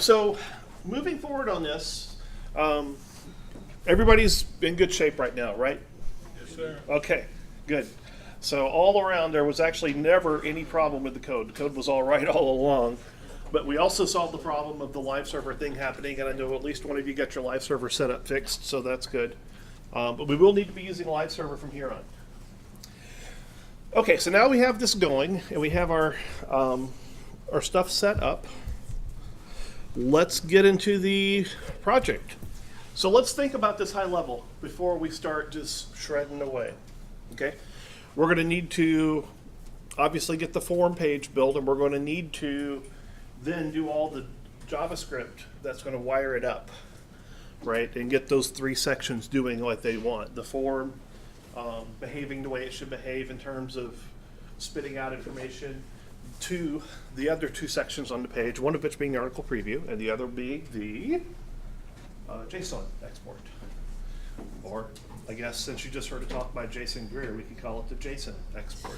so moving forward on this, everybody's in good shape right now, right? Yes, sir. Okay, good. So all around, there was actually never any problem with the code. The code was all right all along. But we also solved the problem of the live server thing happening, and I know at least one of you got your live server setup fixed, so that's good. But we will need to be using live server from here on. Okay, so now we have this going, and we have our stuff set up. Let's get into the project. So let's think about this high level before we start just shredding away. Okay, we're going to need to obviously get the form page built, and we're going to need to then do all the JavaScript that's going to wire it up, right? And get those three sections doing what they want. The form behaving the way it should behave in terms of spitting out information to the other two sections on the page, one of which being the article preview, and the other being the JSON export. Or, I guess, since you just heard a talk by Jason Greer, we could call it the JSON export.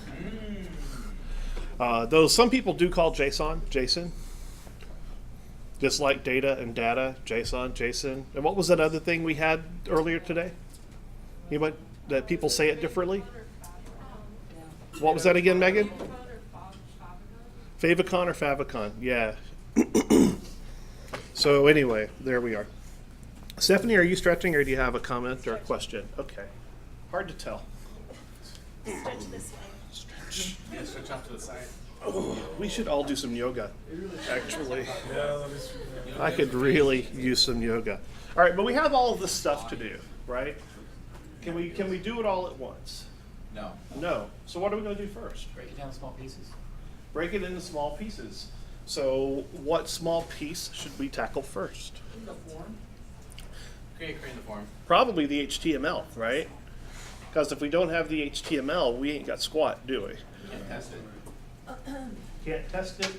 Though some people do call JSON, Jason. Just like data and data, JSON, Jason. And what was that other thing we had earlier today? Anybody, that people say it differently? What was that again, Megan? Favicon or Favicon, yeah. So anyway, there we are. Stephanie, are you stretching or do you have a comment or a question? Okay. Hard to tell. Stretch this way. Yeah, switch off to the side. Oh, we should all do some yoga, actually. Yeah, let me see. I could really use some yoga. All right, but we have all of this stuff to do, right? Can we do it all at once? No. No. So what are we going to do first? Break it down to small pieces. Break it into small pieces. So what small piece should we tackle first? The form. Create the form. Probably the HTML, right? Because if we don't have the HTML, we ain't got squat, do we? Can't test it. Can't test it,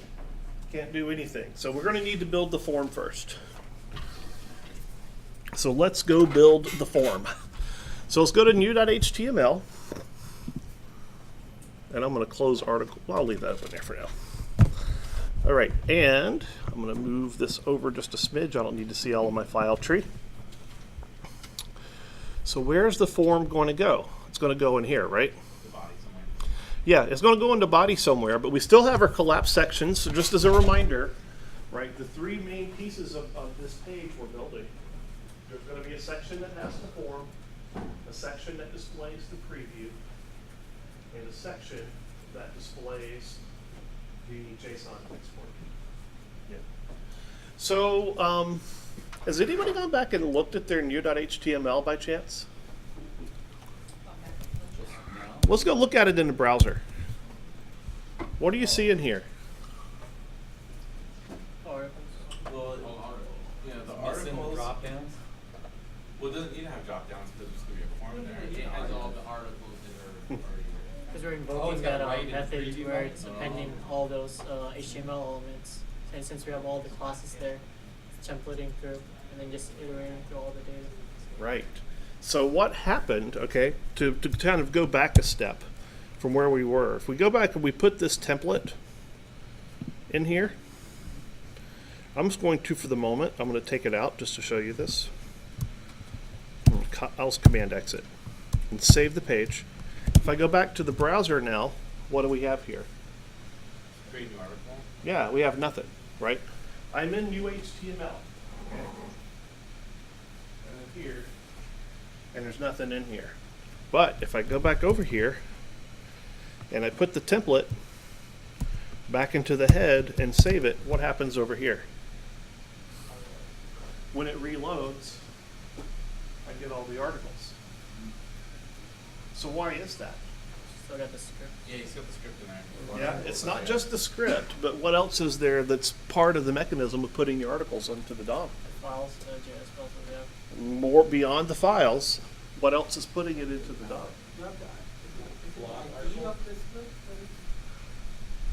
can't do anything. So we're going to need to build the form first. So let's go build the form. So let's go to new.html. And I'm going to close article. Well, I'll leave that open there for now. All right, and I'm going to move this over just a smidge. I don't need to see all of my file tree. So where's the form going to go? It's going to go in here, right? The body somewhere. Yeah, it's going to go into body somewhere, but we still have our collapse sections. So just as a reminder, right, the three main pieces of this page we're building. There's going to be a section that has the form, a section that displays the preview, and a section that displays the JSON export. Yeah. So, has anybody gone back and looked at their new.html by chance? Let's go look at it in the browser. What do you see in here? Well, Yeah, the missing articles. drop downs. Well, it doesn't need to have drop downs because there's going to be a form in there. It has all the articles that are already Because we're Oh, invoking it's got that right in method preview where mode? it's appending all those HTML elements. And since we have all the classes there, it's templating through and then just iterating through all the data. Right. So what happened, okay, to kind of go back a step from where we were. If we go back and we put this template in here, I'm just going to, for the moment, I'm going to take it out just to show you this. I'll command exit and save the page. If I go back to the browser now, what do we have here? Create new article. Yeah, we have nothing, right? I'm in new HTML. Okay. And I'm here, and there's nothing in here. But if I go back over here, and I put the template back into the head and save it, what happens over here? When it reloads, I get all the articles. So why is that? So I got the script. Yeah, you still got the script in there. Yeah, it's not just the script, but what else is there that's part of the mechanism of putting your articles onto the DOM? The files, JS files that we have. More beyond the files, what else is putting it into the DOM?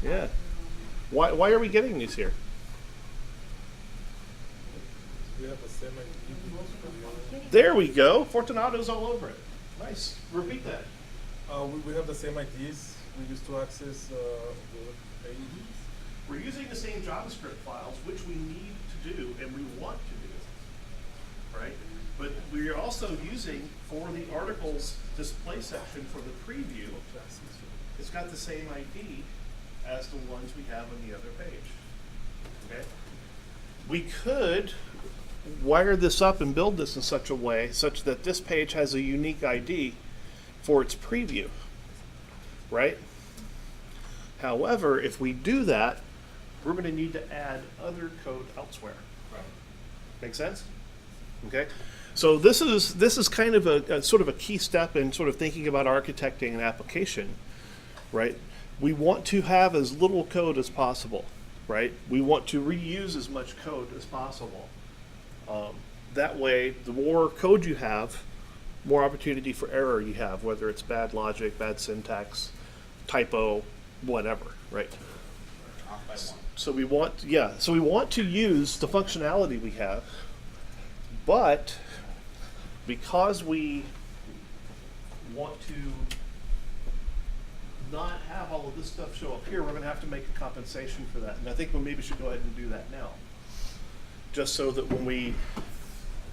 Yeah. Why are we getting these here? We have the same ID. There we go. Fortunato's all over it. Nice. Repeat that. We have the same IDs we used to access the page. We're using the same JavaScript files, which we need to do want to do, right? But we're also using, for the articles display section for the preview, it's got the same ID as the ones we have on the other page, okay? We could wire this up and build this in such a way such that this page has a unique ID for its preview, right? However, if we do that, we're going to need to add other code elsewhere. Right. Make sense? Okay. So this is kind of a sort of a key step in sort of thinking about architecting an application, right? We want to have as little code as possible, right? We want to reuse as much code as possible. That way, the more code you have, more opportunity for error you have, whether it's bad logic, bad syntax, typo, whatever, right? Off by one. So we want to use the functionality we have, but because we want to not have all of this stuff show up here, we're going to have to make a compensation for that. And I think we maybe should go ahead and do that now, just so that when we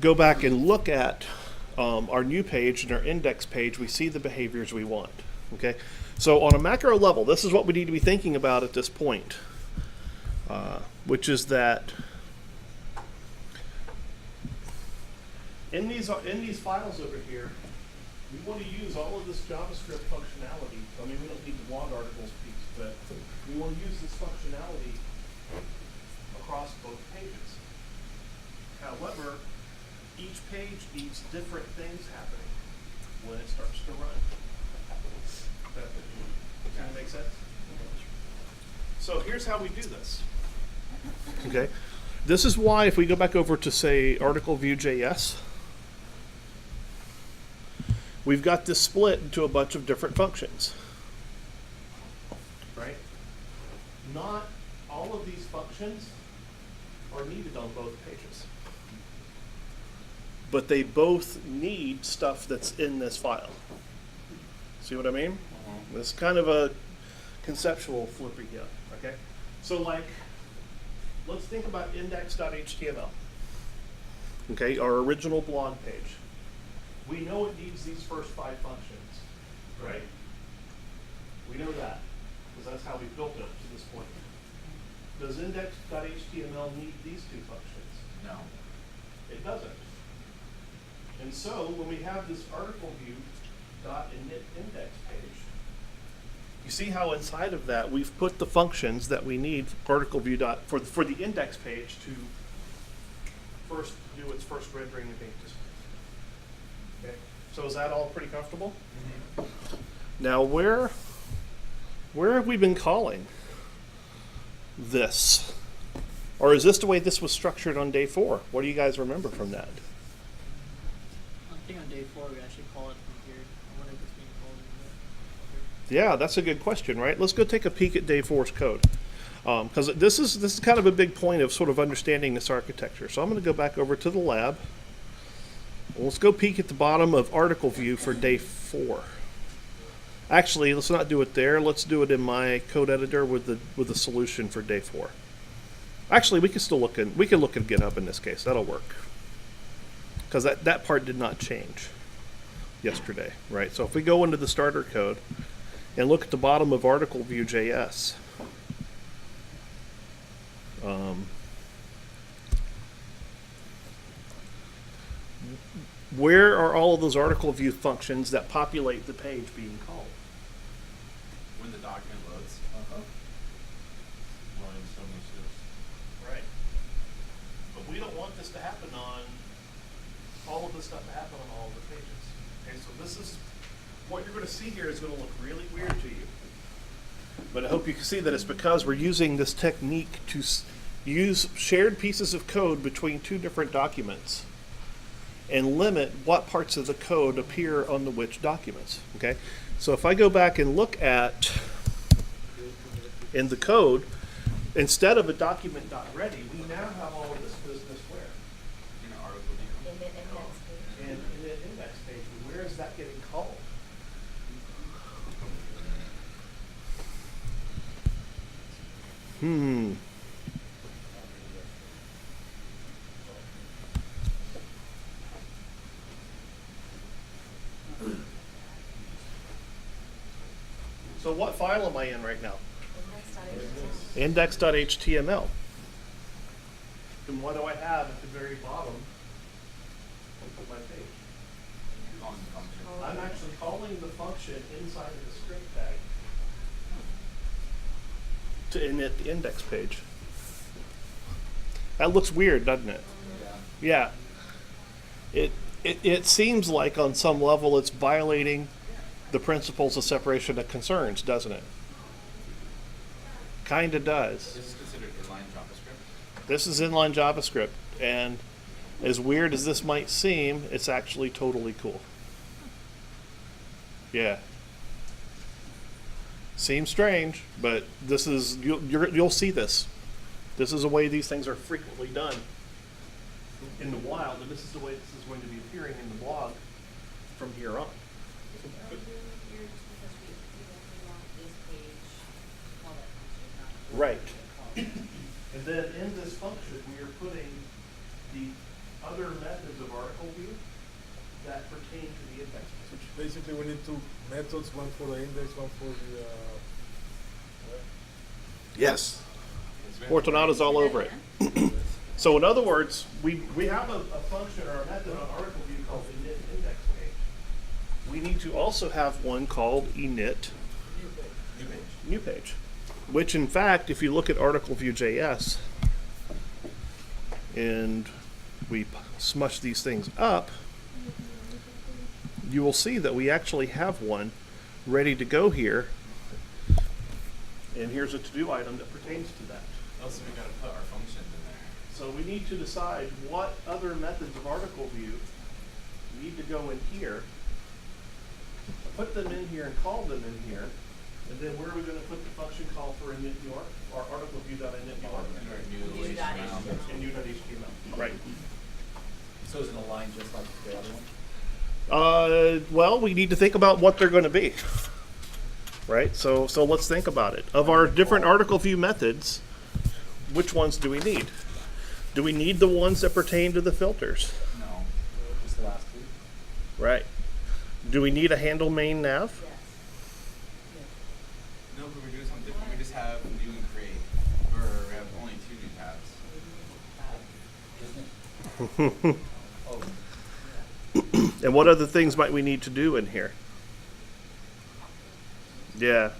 go back and look at our new page and our index page, we see the behaviors we want. Okay, so on a macro level, this is what we need to be thinking about at this point, which is that in these files over here, we want to use all of this JavaScript functionality. I mean, we don't need the blog articles piece, but we want to use this functionality across both pages. However, each page needs different things happening when it starts to run. Does that make sense? So here's how we do this. Okay, this is why if we go back over to say article view.js, we've got this split into a bunch of different functions, right? Not all of these functions are needed on both pages, but they both need stuff that's in this file. See what I mean? This is kind of a conceptual flipper here, okay? So like, let's think about index.html, okay, our original blog page. We know it needs these first 5 functions, right? We know that, because that's how we built it to this point. Does index.html need these 2 functions? No. It doesn't. And so when we have this article view .init-index page, you see how inside of that we've put the functions that we need article view for the index page to first do its first rendering of pages. Okay. So is that all pretty comfortable? Mm-hmm. Now where have we been calling this? Or is this the way this was structured on day 4? What do you guys remember from that? I think on day 4 we actually call it from here. I wonder if it's being called in Yeah, that's a good question, right? Let's go take a peek at day 4's code. Because this is kind of a big point of sort of understanding this architecture. So I'm going to go back over to the lab. Let's go peek at the bottom of article view for day 4. Actually, let's not do it there. Let's do it in my code editor with the solution for day 4. Actually, we can still look at GitHub in this case. That'll work. Because that part did not change yesterday, right? So if we go into the starter code and look at the bottom of article view.js, where are all of those article view functions that populate the page being called? When the document loads. Line 76. Right. But we don't want this to happen on all of this stuff to happen on all of the pages. Okay, so this is what you're going to see here is going to look really weird to you. But I hope you can see that it's because we're using this technique to use shared pieces of code between 2 different documents and limit what parts of the code appear on the which documents. Okay, so if I go back and look at in the code, instead of a document.ready, we now have all of this business where? In an article view. In the index page. And in the index page, where is that getting called? So what file am I in right now? Index.html. Index.html. And what do I have at the very bottom of my page? On the function. I'm actually calling the function inside of the script tag to init the index page. That looks weird, doesn't it? Yeah. It seems like on some level it's violating the principles of separation of concerns, doesn't it? Kinda does. This is considered inline JavaScript. This is inline JavaScript, and as weird as this might seem, it's actually totally cool. Yeah. Seems strange, but this is you'll see this. This is the way these things are frequently done in the wild, and this is the way this is going to be appearing in the blog from here on. Are they doing it here just because we only want this page, call that function, not. Right. call it. And then in this function, we are putting the other methods of article view that pertain to the index page. Basically, we need two methods, one for the index, one for the, Yes. It's very- Fortunato's all over it. So in other words, we have a function or a method on article view called init index page. We need to also have one called init New page. new page, which in fact, if you look at article view JS and we smush these things up, you will see that we actually have one ready to go here. And here's a to-do item that pertains to that. Also, we gotta put our functions in there. So we need to decide what other methods of article view need to go in here, put them in here and call them in here, and then where are we going to put the function call for init new or article view.init new And our new New dot HTML. HTML. and u.html. Right. So is it aligned just like the other one? Well, we need to think about what they're going to be. Right? So let's think about it. Of our different article view methods, which ones do we need? Do we need the ones that pertain to the filters? No. Just the last two? Right. Do we need a handle main nav? Yes. No, but we're doing something different. We just have new and create. Or we have only 2 new tabs. Isn't it? Oh, And what other things might we need to do in here? Yeah.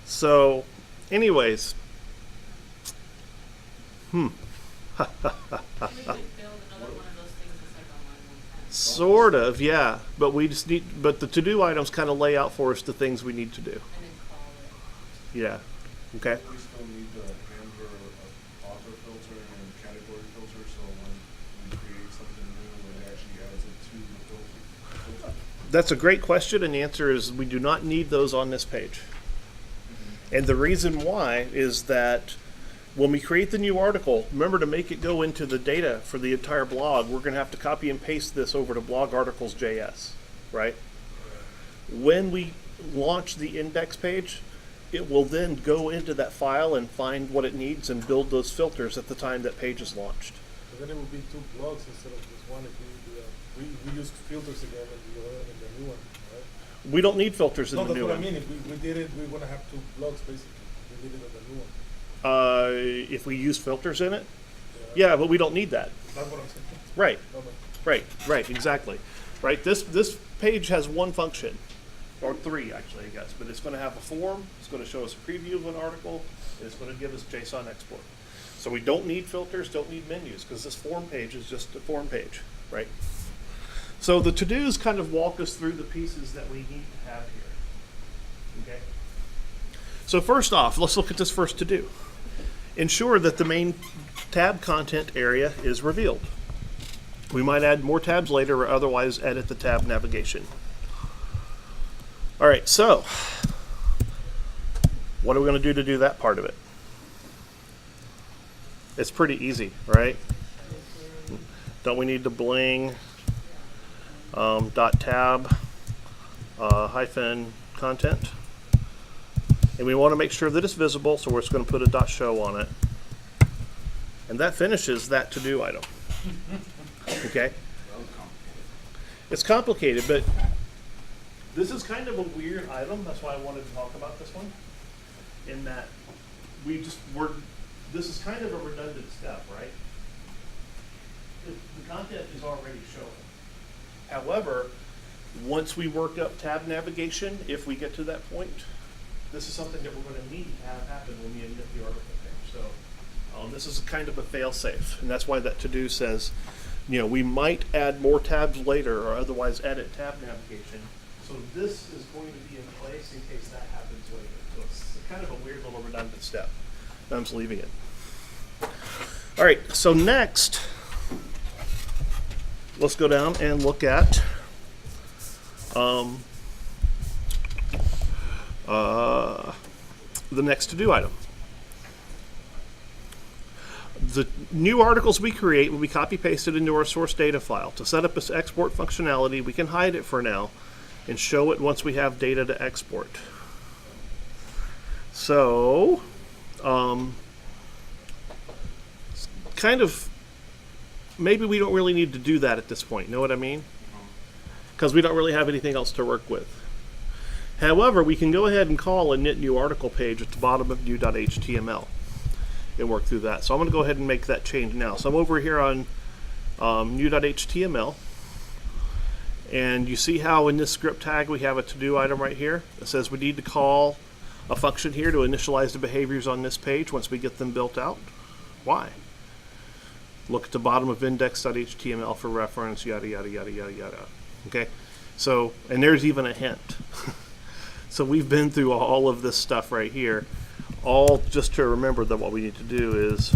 So, anyways. We could build another one of those things that's like on line 110. Sort of, yeah. But we just need, but the to-do items kind of lay out for us the things we need to do. And then call it. Yeah. Okay. We still need the handler of author filter and category filter, so when we create something new, it actually adds it to the filter. That's a great question, and the answer is we do not need those on this page. And the reason why is that when we create the new article, remember to make it go into the data for the entire blog, we're going to have to copy and paste this over to blog articles.js, right? When we launch the index page, it will then go into that file and find what it needs and build those filters at the time that page is launched. But then it would be 2 blogs instead of just one if we use filters again in the new one, right? We don't need filters in No, the that's new what one. I mean. If we did it, we're gonna have 2 blogs basically. We did it on the new one. If we use filters in it, yeah, but we don't need that. That's what I'm saying. Right, No, but right, exactly. Right, this page has one function, or 3 actually, I guess, but it's going to have a form, it's going to show us a preview of an article, and it's going to give us JSON export. So we don't need filters, don't need menus, because this form page is just a form page, right? So the to-dos kind of walk us through the pieces that we need to have here. Okay? So first off, let's look at this first to-do. Ensure that the main tab content area is revealed. We might add more tabs later or otherwise edit the tab navigation. All right, so what are we going to do that part of it? It's pretty easy, right? Don't we need to bling dot tab hyphen content? And we want to make sure that it's visible, so we're just going to put a dot show on it. And that finishes that to-do item. Okay? That was complicated. It's complicated, but This is kind of a weird item, that's why I wanted to talk about this one. In that this is kind of a redundant step, right? The content is already showing. However, once we work up tab navigation, if we get to that point, this is something that we're going to need to have happen when we edit the article page. So this is kind of a fail-safe, and that's why that to-do says, we might add more tabs later or otherwise edit tab navigation. So this is going to be in place in case that happens later. So it's kind of a weird little redundant step. I'm just leaving it. All right, so next, let's go down and look at the next to-do item. The new articles we create will be copy-pasted into our source data file. To set up this export functionality, we can hide it for now and show it once we have data to export. So, kind of, maybe we don't really need to do that at this point, know what I mean? Because we don't really have anything else to work with. However, we can go ahead and call a knit new article page at the bottom of new.html and work through that. So I'm going to go ahead and make that change now. So I'm over here on new.html, and you see how in this script tag we have a to-do item right here. It says we need to call a function here to initialize the behaviors on this page once we get them built out. Why? Look at the bottom of index.html for reference, yada, yada, yada, yada, yada. Okay? So, and there's even a hint. So we've been through all of this stuff right here, all just to remember that what we need to do is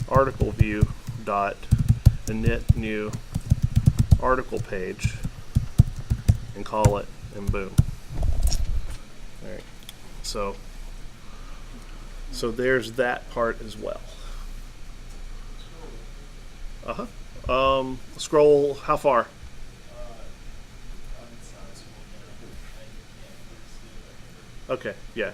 article view dot init new article page and call it, and boom. All right. So there's that part as well. Scroll how far? Okay, yeah.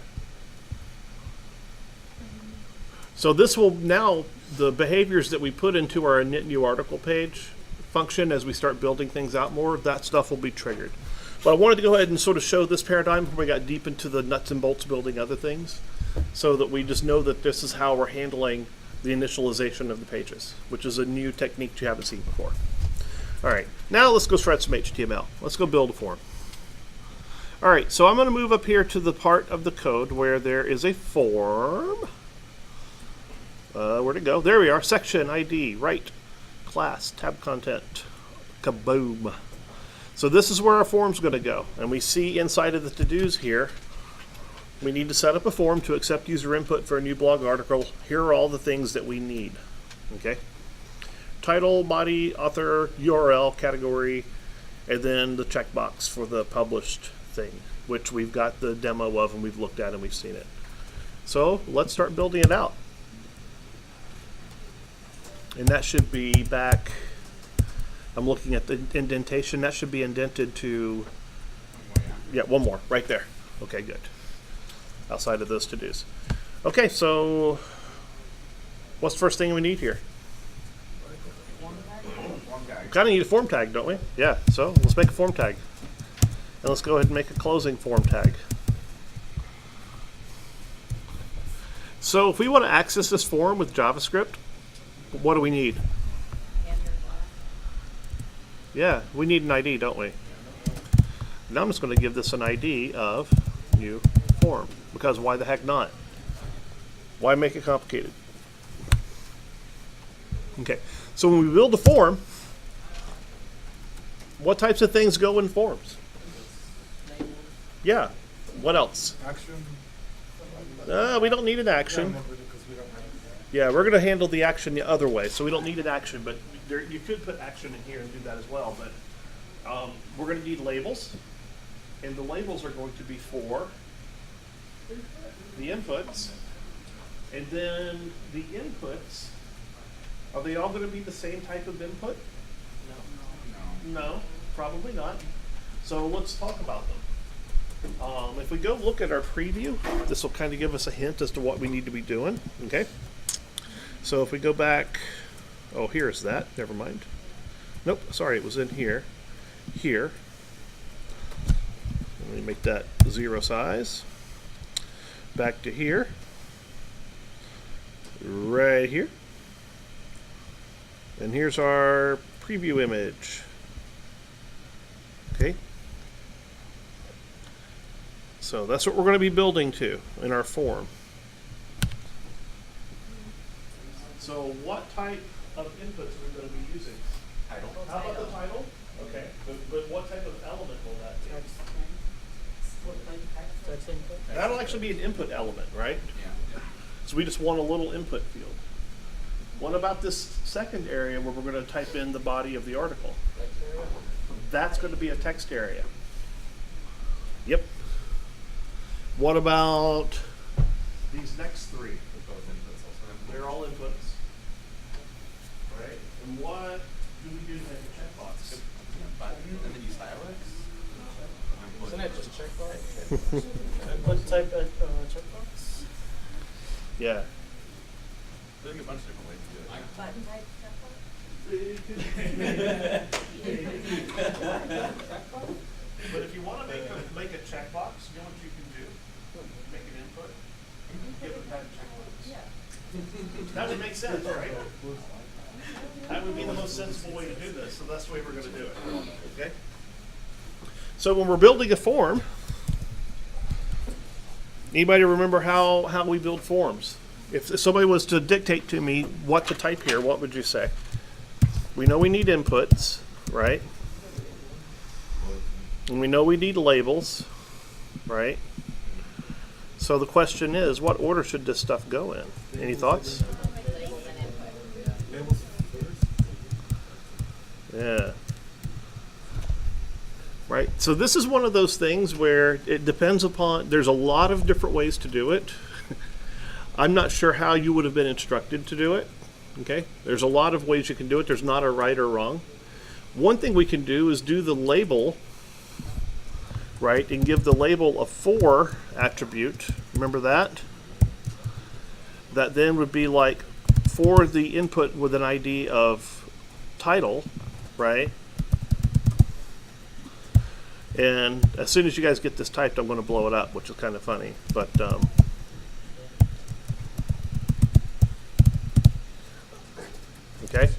So this will now, the behaviors that we put into our init new article page function as we start building things out more, that stuff will be triggered. But I wanted to go ahead and sort of show this paradigm before we got deep into the nuts and bolts building other things, so that we just know that this is how we're handling the initialization of the pages, which is a new technique you haven't seen before. All right, now let's go shred some HTML. Let's go build a form. All right, so I'm going to move up here to the part of the code where there is a form. Where'd it go? There we are. Section ID, right, class, tab content, kaboom. So this is where our form's going to go. And we see inside of the to-dos here, we need to set up a form to accept user input for a new blog article. Here are all the things that we need. Okay. Title, body, author, URL, category, and then the checkbox for the published thing, which we've got the demo of and we've looked at and we've seen it. So let's start building it out. And that should be back, I'm looking at the indentation, that should be indented to, yeah, one more, right there. Okay, good. Outside of those to-dos. Okay, so what's the first thing we need here? We kind of need a form tag, don't we? Yeah, so let's make a form tag. And let's go ahead and make a closing form tag. So if we want to access this form with JavaScript, what do we need? Yeah, we need an ID, don't we? Now I'm just going to give this an ID of new form, because why the heck not? Why make it complicated? Okay, so when we build a form, what types of things go in forms? Yeah, what else? Action. We don't need an action. Yeah, we're going to handle the action the other way, so we don't need an action, but there, you could put action in here and do that as well. But we're going to need labels, and the labels are going to be for the inputs, and then the inputs, are they all going to be the same type of input? No, probably not. So let's talk about them. If we go look at our preview, this will kind of give us a hint as to what we need to be doing. Okay. So if we go back, oh, here's that. Never mind. Nope. Sorry, it was in here. Here. Let me make that 0 size. Back to here. Right here. And here's our preview image. Okay. So that's what we're going to be building to in our form. So what type of inputs are we going to be using? Title. How about the title? Okay. But what type of element will that be? Text input. That'll actually be an input element, right? Yeah. So we just want a little input field. What about this second area where we're going to type in the body of the article? That's going to be a text area. Yep. What about these next three? Both inputs also. They're all inputs. Right? And what do we do to make a checkbox? Button, and then use highlights. Isn't it just checkbox? What type of checkbox? Yeah. There's a bunch of different ways to do it. Button type But if you want to make a checkbox, you know what you can do? Make an input. Give it that checkbox. Yeah. That would make sense, right? That would be the most sensible way to do this, so that's the way we're going to do it. Okay? So when we're building a form, anybody remember how we build forms? If somebody was to dictate to me what to type here, what would you say? We know we need inputs, right? And we know we need labels, right? So the question is, what order should this stuff go in? Any thoughts? Yeah. Right. So this is one of those things where it depends upon, there's a lot of different ways to do it. I'm not sure how you would have been instructed to do it. Okay. There's a lot of ways you can do it. There's not a right or wrong. One thing we can do is do the label, right, and give the label a for attribute. Remember that? That then would be like for the input with an ID of title, right? And as soon as you guys get this typed, I'm going to blow it up, which is kind of funny. But okay.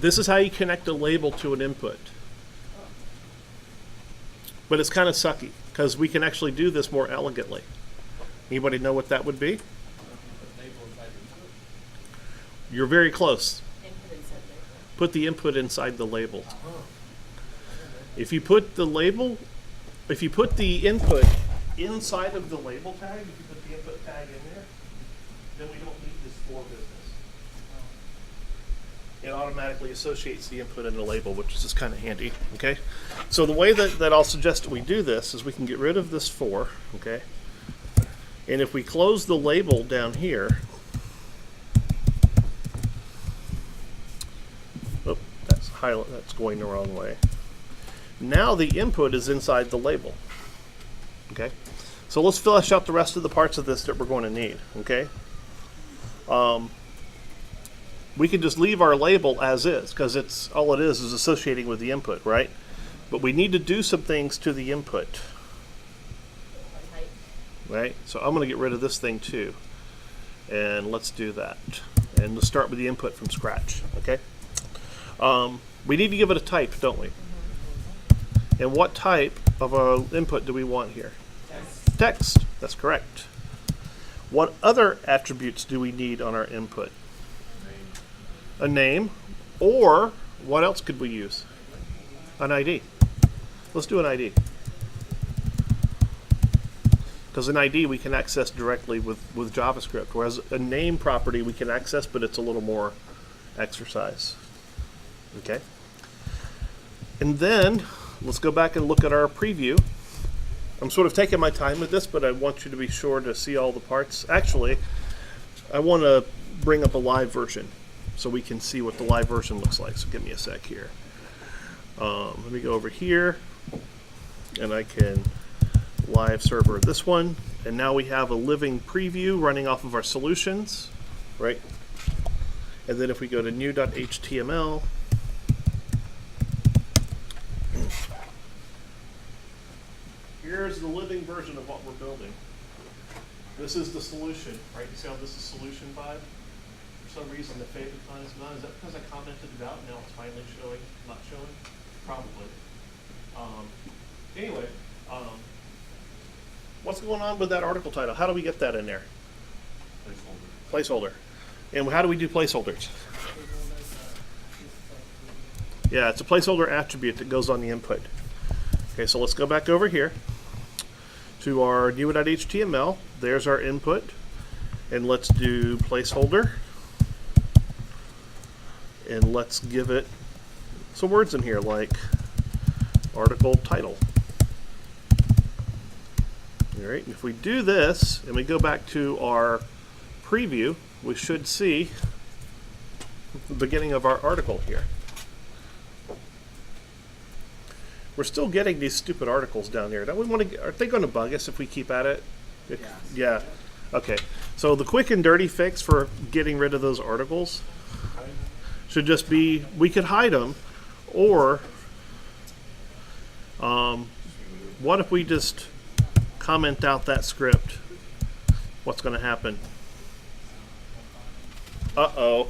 This is how you connect a label to an input. But it's kind of sucky because we can actually do this more elegantly. Anybody know what that would be? You're very close. Input inside there. Put the input inside the label. If you put the label, if you put the input inside of the label tag, if you put the input tag in there, then we don't need this for business. It automatically associates the input in the label, which is just kind of handy, okay? So the way that I'll suggest that we do this is we can get rid of this for, okay? And if we close the label down here, oh, that's going the wrong way. Now the input is inside the label, okay? So let's flesh out the rest of the parts of this that we're going to need, okay? We can just leave our label as is because it's all it is associating with the input, right? But we need to do some things to the input, right? So I'm going to get rid of this thing too, and let's do that. And let's start with the input from scratch, okay? We need to give it a type, don't we? And what type of input do we want here? Text. That's correct. What other attributes do we need on our input? A name, or what else could we use? An ID. Let's do an ID. Because an ID we can access directly with JavaScript, whereas a name property we can access, but it's a little more exercise. Okay. And then let's go back and look at our preview. I'm sort of taking my time with this, but I want you to be sure to see all the parts. Actually, I want to bring up a live version so we can see what the live version looks like. So give me a sec here. Let me go over here, and I can live server this one. And now we have a living preview running off of our solutions, right? And then if we go to new.html, the living version of what we're building. This is the solution, right? You see how this is solution 5? For some reason the favicon is not. Is that because I commented it out and now it's finally showing, not showing? Probably. Anyway, what's going on with that article title? How do we get that in there? Placeholder. And how do we do placeholders? Yeah, it's a placeholder attribute that goes on the input. Okay, so let's go back over here to our new.html. There's our input. And let's do placeholder. And let's give it some words in here like article title. All right, if we do this and we go back to our preview, we should see the beginning of our article here. We're still getting these stupid articles down here. Don't we want to? Are they going to bug us if we keep at it? Yeah. Okay. So the quick and dirty fix for getting rid of those articles should just be we could hide them, or what if we just comment out that script? What's going to happen? Uh-oh.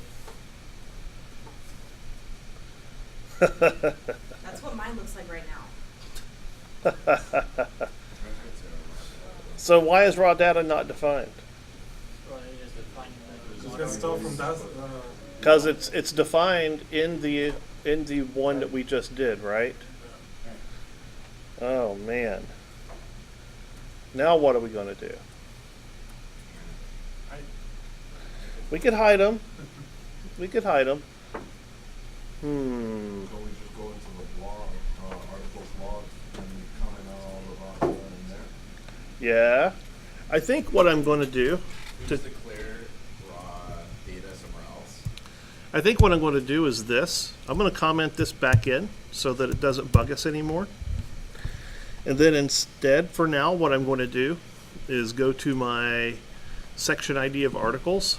That's what mine looks like right now. So why is raw data not defined? Well, it is defined by Just get stuff from that. Because it's defined in the one that we just did, right? Oh man. Now what are we going to do? We could hide them. We could hide them. So we just go into the blog, articles log, and comment out all the raw data in there. Yeah. I think what I'm going to do, We just declare raw data somewhere else. I think what I'm going to do is this. I'm going to comment this back in so that it doesn't bug us anymore. And then instead, for now, what I'm going to do is go to my section ID of articles.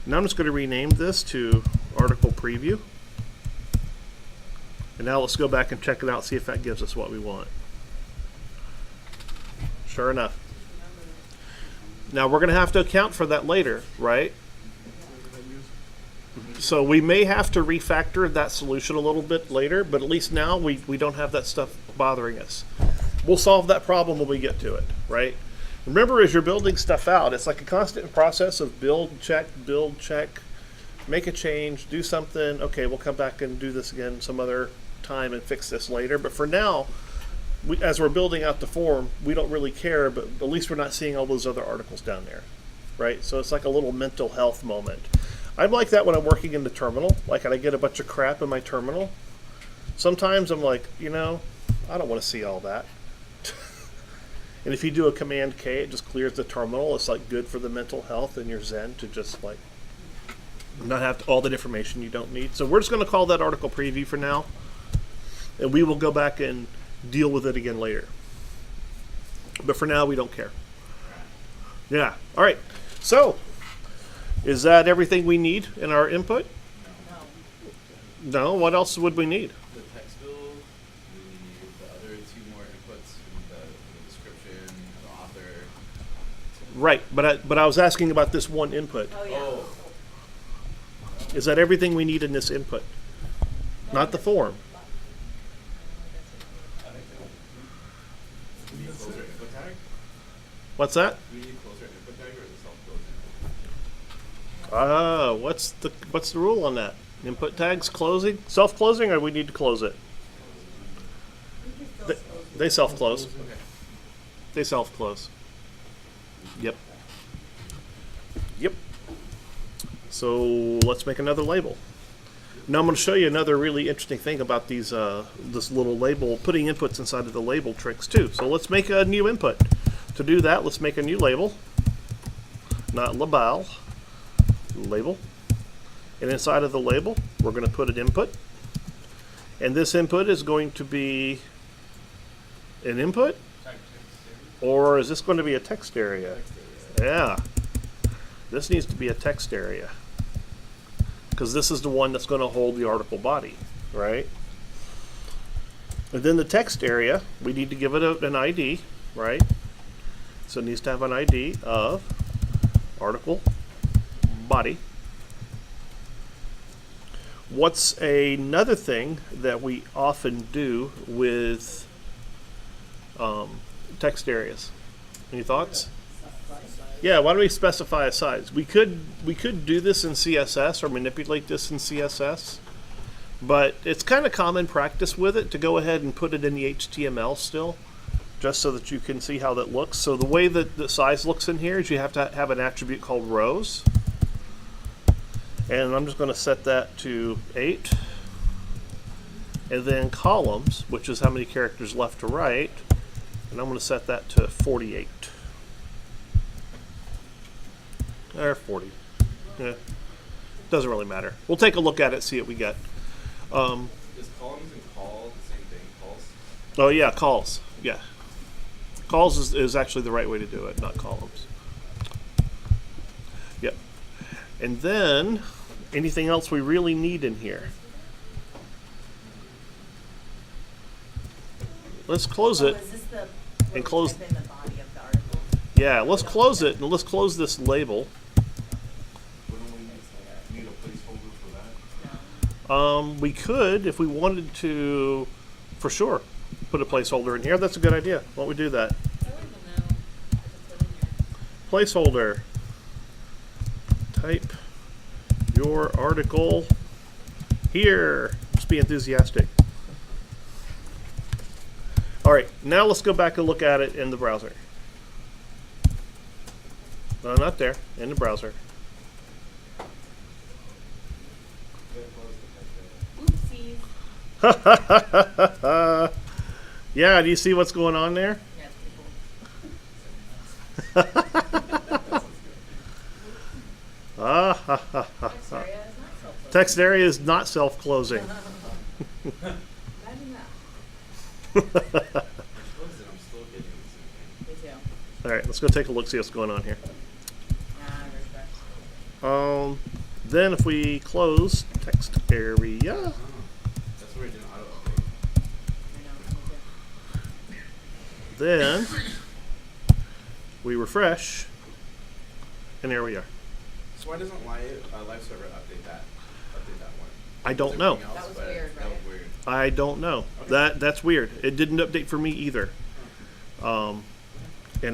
Now I'm just going to rename this to article preview. And now let's go back and check it out, see if that gives us what we want. Sure enough. Now we're going to have to account for that later, right? So we may have to refactor that solution a little bit later, but at least now we don't have that stuff bothering us. We'll solve that problem when we get to it, right? Remember, as you're building stuff out, it's like a constant process of build, check, make a change, do something. Okay, we'll come back and do this again some other time and fix this later. But for now, as we're building out the form, we don't really care, but at least we're not seeing all those other articles down there, right? So it's like a little mental health moment. I'm like that when I'm working in the terminal. Like, I get a bunch of crap in my terminal. Sometimes I'm like, I don't want to see all that. And if you do a Command K, it just clears the terminal. It's like good for the mental health and your Zen to just like not have all that information you don't need. So we're just going to call that article preview for now. And we will go back and deal with it again later. But for now, we don't care. Yeah. All right. So is that everything we need in our input? No. What else would we need? The text field, we need the other 2 more inputs, the description, the author. Right. But I was asking about this one input. Oh, yeah. Oh, Is that everything we need in this input? Not the form. do we need closer input tag? What's that? Do we need closer input tag or is it self-closing? What's the rule on that? Input tags closing, self-closing, or we need to close it? They self-close. Okay. They self-close. Yep. So let's make another label. Now I'm going to show you another really interesting thing about these this little label, putting inputs inside of the label tricks too. So let's make a new input. To do that, let's make a new label. Not label. Label. And inside of the label, we're going to put an input. And this input is going to be an input? Or is this going to be a text area? Yeah. This needs to be a text area. Because this is the one that's going to hold the article body, right? And then the text area, we need to give it an ID, right? So it needs to have an ID of article body. What's another thing that we often do with text areas? Any thoughts? Yeah, why don't we specify a size? We could do this in CSS or manipulate this in CSS, but it's kind of common practice with it to go ahead and put it in the HTML still, just so that you can see how that looks. So the way that the size looks in here is you have to have an attribute called rows. And I'm just going to set that to 8. And then columns, which is how many characters left to right, and I'm going to set that to 48. Or 40. Yeah. Doesn't really matter. We'll take a look at it, see what we get. Is columns and call the same thing? Calls? Oh yeah, calls. Yeah. Calls is actually the right way to do it, not columns. Yep. And then, anything else we really need in here? Let's close it. Is this the, And close- type in the body of the article? Yeah, let's close it, and let's close this label. Wouldn't we need a placeholder for that? We could, if we wanted to, for sure, put a placeholder in here. That's a good idea. Why don't we do that? I wouldn't know. Just put in here. Placeholder. Type your article here. Just be enthusiastic. All right, now let's go back and look at it in the browser. No, not there. In the browser. Oopsies. Yeah, do you see what's going on there? Yeah, it's people. Ah, ha, ha, ha, Text ha. area is not self-closing. Text area is not self-closing. Imagine that. Close it, I'm still getting the same thing. Me too. All right, let's go take a look, see what's going on here. Nah, refresh. Then if we close text area, Oh, that's where it didn't auto update. I know, me too. then we refresh, and there we are. So why doesn't Live Server update that one? I don't know. Everything else, That was but weird, That was right? weird. I don't know. Okay. That's weird. It didn't update for me either, and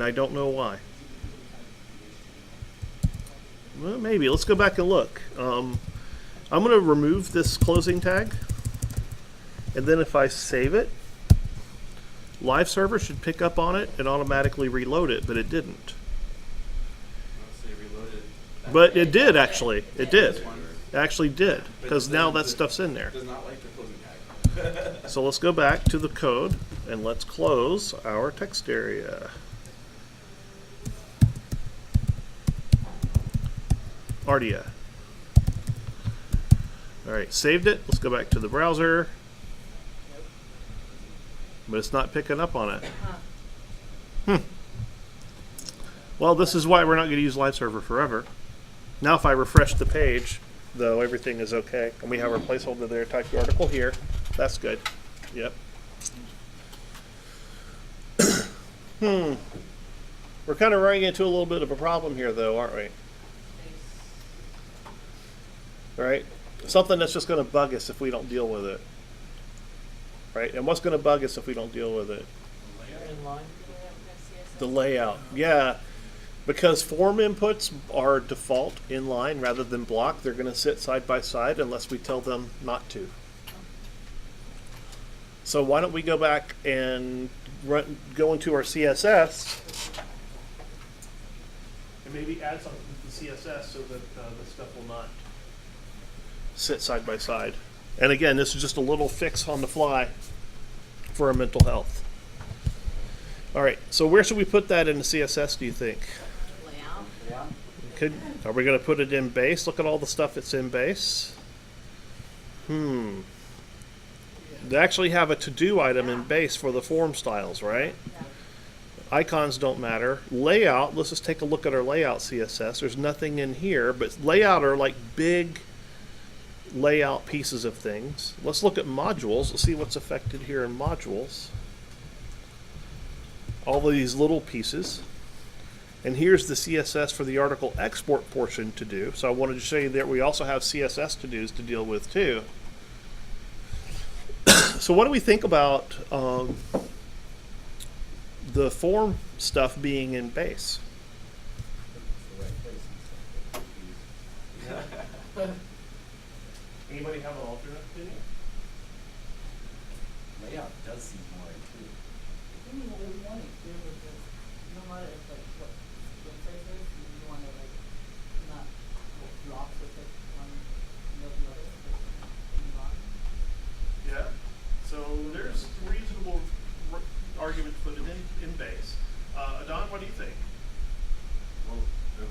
I don't know why. Well, maybe. Let's go back and look. I'm going to remove this closing tag, and then if I save it, Live Server should pick up on it and automatically reload it, but it didn't. So you reloaded that But it did actually. It did. this one. It actually did, because now that stuff's in there. Does not like the closing tag. So let's go back to the code and let's close our text area. Ardia. All right, saved it. Let's go back to the browser. But it's not picking up on it. Huh. Well, this is why we're not going to use Live Server forever. Now if I refresh the page, though, everything is okay. And we have our placeholder there. Type the article here. That's good. Yep. We're kind of running into a little bit of a problem here, though, aren't we? Right? Something that's just going to bug us if we don't deal with it. Right? And what's going to bug us if we don't deal with it? Inline. The layout. Yeah. Because form inputs are default inline rather than block. They're going to sit side by side unless we tell them not to. So why don't we go back and go into our CSS and maybe add something to the CSS so that the stuff will not sit side by side. And again, this is just a little fix on the fly for our mental health. All right, so where should we put that in the CSS, do you think? Layout. Yeah. Are we going to put it in base? Look at all the stuff that's in base. They actually have a to-do item in base for the form styles, right? Yeah. Icons don't matter. Layout, let's just take a look at our layout CSS. There's nothing in here, but layout are like big layout pieces of things. Let's look at modules. Let's see what's affected here in modules. All of these little pieces. And here's the CSS for the article export portion to do. So I wanted to show you that we also have CSS to-dos to deal with too. So what do we think about the form stuff being in base? It's the right place and stuff. Anybody have an alternate opinion? Layout does seem more intuitive. I mean, what we want to do with this, no matter if like what website is, you want to like not go blocks with it one the other, move on. Yeah. So there's reasonable argument to put it in base. Adon, what do you think? Well, the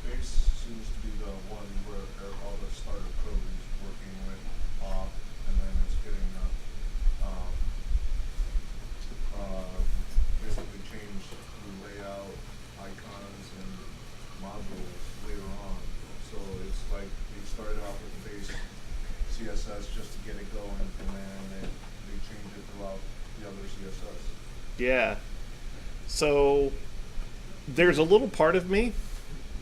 base seems to be the one where all the starter code is working with, and then it's getting basically changed through layout, icons, and modules later on. So it's like they started off with the base CSS just to get it going, and then they change it throughout the other CSS. Yeah. So there's a little part of me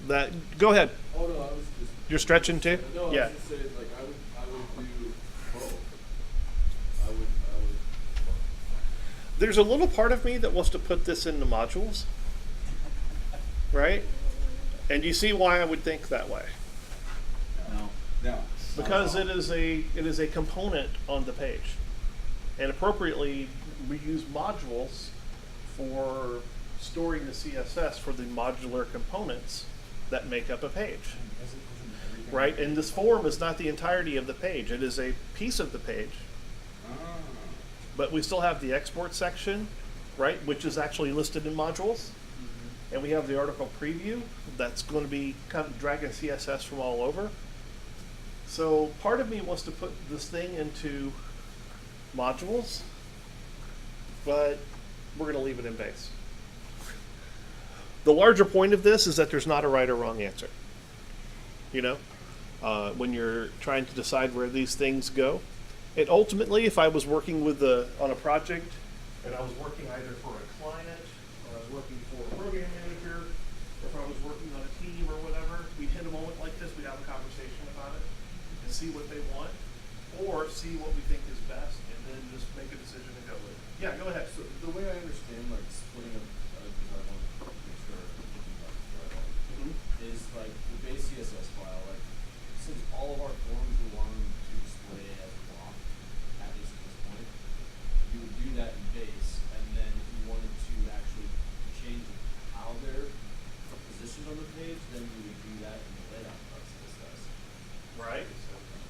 that go ahead. Oh, no, I was just. You're stretching too? No, Yeah. I was just saying, like, I would do both. I would. There's a little part of me that wants to put this into modules. Right? And you see why I would think that way. No. No. Because it is a component on the page. And appropriately we use modules for storing the CSS for the modular components that make up a page. Right? And this form is not the entirety of the page. It is a piece of the page. But we still have the export section, right, which is actually listed in modules. And we have the article preview that's going to be kind of dragging CSS from all over. So part of me wants to put this thing into modules, but we're going to leave it in base. The larger point of this is that there's not a right or wrong answer. You know, when you're trying to decide where these things go. And ultimately, if I was working with on a project, and I was working either for a client, or I was working for a program manager, or if I was working on a team or whatever, we'd hit a moment like this, we'd have a conversation about it, and see what they want, or see what we think is best, and then just make a decision to go with it. Yeah, go ahead. So the way I understand, like, splitting up, because I want to make sure I'm thinking about this right, Mhm. is like the base CSS file, like, since all of our forms we want them to display as a block, at least at this point, you would do that in base, and then if you wanted to actually change how they're positioned on the page, then you would do that in the layout CSS. Right?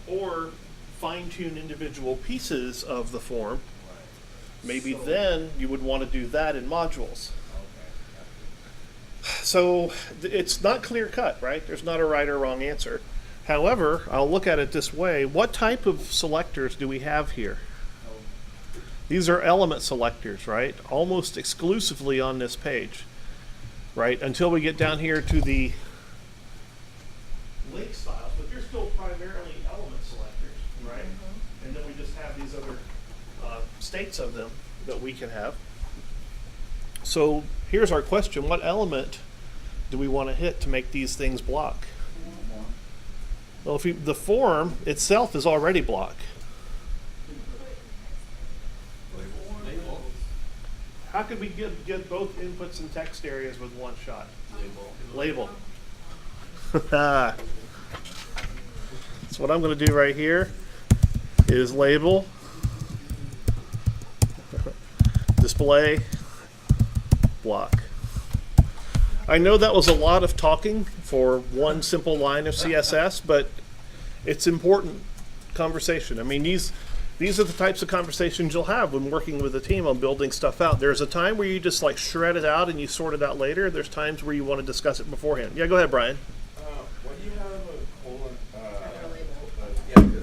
Or fine-tune individual pieces of the form. Right. Maybe So- then you would want to do that in modules. Okay, gotcha. So it's not clear cut, right? There's not a right or wrong answer. However, I'll look at it this way. What type of selectors do we have here? These are element selectors, right? Almost exclusively on this page, right? Until we get down here to the link styles, but they're still primarily element selectors, right? And then we just have these other states of them that we can have. So here's our question. What element do we want to hit to make these things block? Well, if the form itself is already block. Label. How could we get both inputs and text areas with one shot? Label. That's what I'm going to do right here is label, display, block. I know that was a lot of talking for one simple line of CSS, but it's important conversation. I mean, these are the types of conversations you'll have when working with a team on building stuff out. There's a time where you just like shred it out and you sort it out later. There's times where you want to discuss it beforehand. Yeah, go ahead, Brian. When you have a colon,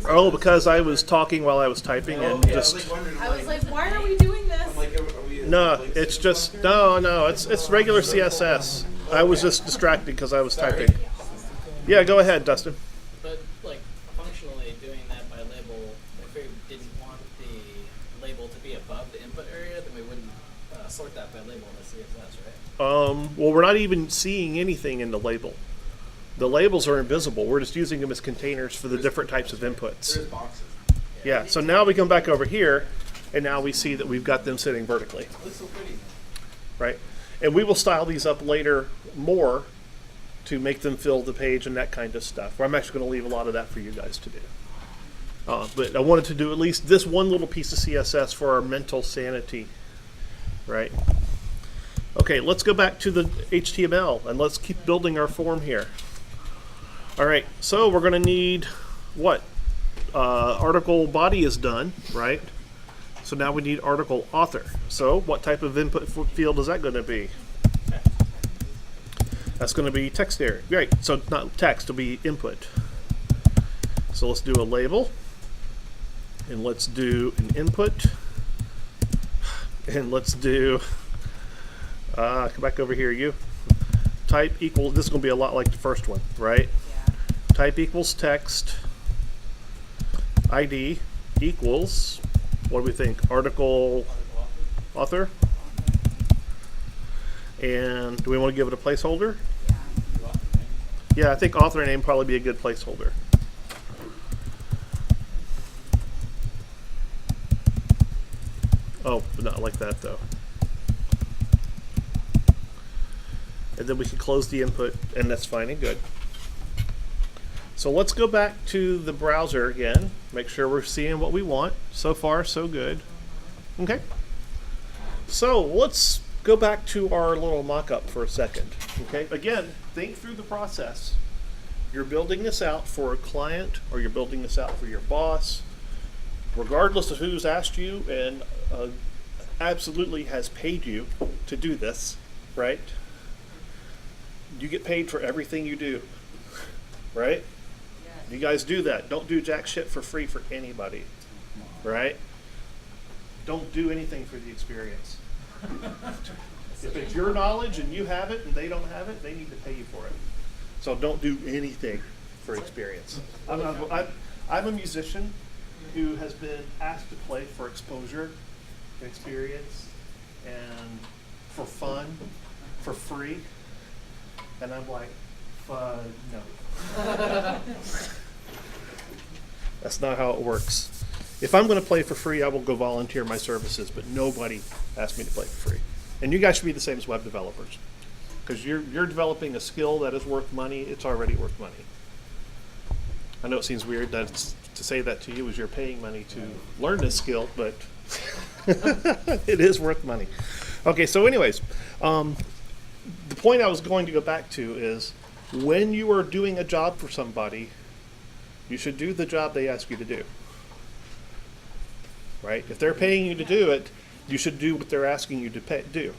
Oh, because I was talking while I was typing and just I was like, why are we doing this? I'm like, are we in no, like it's six just o'clock here? no, it's regular CSS. I was just distracted because I was typing. Yeah, go ahead, Dustin. But like functionally, sort that by label in the CSS, right? Well, we're not even seeing anything in the label. The labels are invisible. We're just using them as containers for the different types of inputs. There's boxes. Yeah, so now we come back over here, and now we see that we've got them sitting vertically, It looks so pretty. right? And we will style these up later more to make them fill the page and that kind of stuff. I'm actually going to leave a lot of that for you guys to do. But I wanted to do at least this one little piece of CSS for our mental sanity, right? Okay, let's go back to the HTML and let's keep building our form here. All right, so we're going to need what? Article body is done, right? So now we need article author. So what type of input field is that going to be? That's going to be text area. Right, so not text, it'll be input. So let's do a label. And let's do an input. And let's do, come back over here, you. Type equals, this is going to be a lot like the first one, right? Yeah. Type equals text. ID equals, what do we think? Article author. And do we want to give it a placeholder? Yeah. Yeah, I think author name probably be a good placeholder. Oh, but not like that though. And then we can close the input, and that's fine and good. So let's go back to the browser again, make sure we're seeing what we want. So far, so good. Okay. So let's go back to our little mock-up for a second. Okay. Again, think through the process. You're building this out for a client, or you're building this out for your boss, regardless of who's asked you and absolutely has paid you to do this, right? You get paid for everything you do, right? Yes. You guys do that. Don't do jack shit for free for anybody, right? Don't do anything for the experience. If it's your knowledge and you have it and they don't have it, they need to pay you for it. So don't do anything for experience. I'm a musician who has been asked to play for exposure and experience and for fun, for free. And I'm like, no. That's not how it works. If I'm going to play for free, I will go volunteer my services, but nobody asked me to play for free. And you guys should be the same as web developers. Because you're developing a skill that is worth money, it's already worth money. I know it seems weird that to say that to you as you're paying money to learn this skill, but it is worth money. Okay, so anyways, the point I was going to go back to is when you are doing a job for somebody, you should do the job they ask you to do. Right? If they're paying you to do it, you should do what they're asking you to do.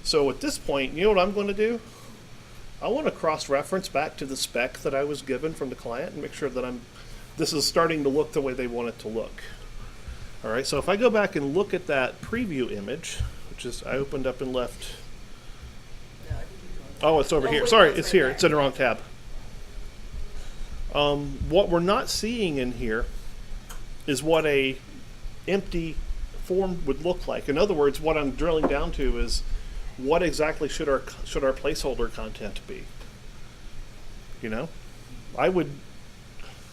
So at this point, you know what I'm going to do? I want to cross-reference back to the spec that I was given from the client and make sure that this is starting to look the way they want it to look. All right, so if I go back and look at that preview image, which is I opened up and left. No, I think you Oh, it's over Oh, here. wait, Sorry, that's it's right here. there. It's in the wrong tab. What we're not seeing in here is what a empty form would look like. In other words, what I'm drilling down to is what exactly should our placeholder content be? You know, I would,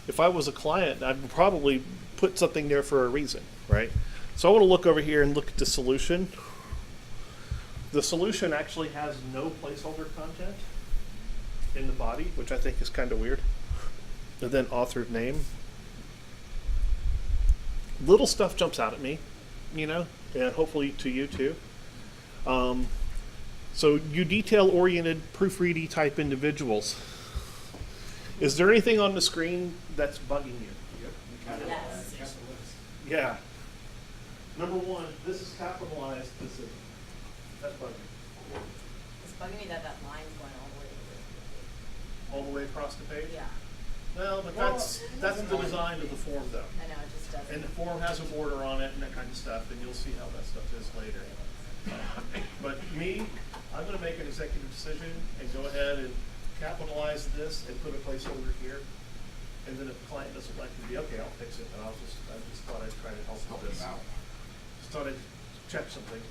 if I was a client, I'd probably put something there for a reason, right? So I want to look over here and look at the solution. The solution actually has no placeholder content in the body, which I think is kind of weird. And then author name. Little stuff jumps out at me, you know, and hopefully to you too. So you detail-oriented, proofready type individuals. Is there anything on the screen that's bugging you? Yes. Yeah. Number one, this is capitalized. That's bugging. It's bugging me that line's going all the way over. All the way across the page? Yeah, Well, but that's the design of the form, though. I know, it just doesn't. And the form has a border on it and that kind of stuff, and you'll see how that stuff is later. But me, I'm going to make an executive decision and go ahead and capitalize this and put a placeholder here. And then if the client doesn't like it, okay, I'll fix it. But I just thought I'd try to help with this. Just thought I'd check something.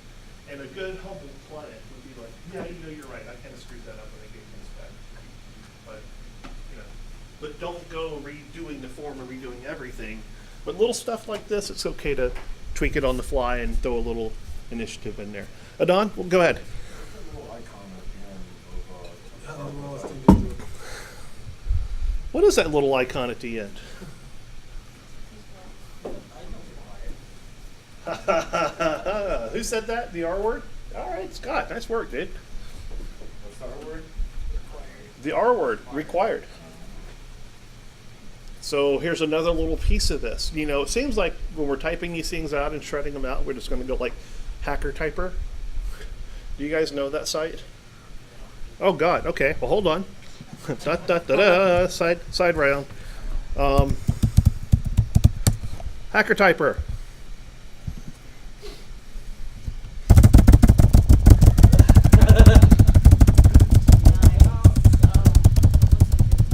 And a good humble client would be like, yeah, you know, you're right, I kind of screwed that up when I gave things back. But, you know, but don't go redoing the form or redoing everything. But little stuff like this, it's okay to tweak it on the fly and throw a little initiative in there. Adon, well, go ahead. There's a little icon at the end of, What is that little icon at the end? Who said that? The R word? All right, Scott, nice work, dude. What's the R word? The R word, required. So here's another little piece of this. You know, it seems like when we're typing these things out and shredding them out, we're just going to go like Hacker Typer. Do you guys know that site? Oh God. Okay. Well, hold on. Da, da, da, da, side round. Hacker Typer.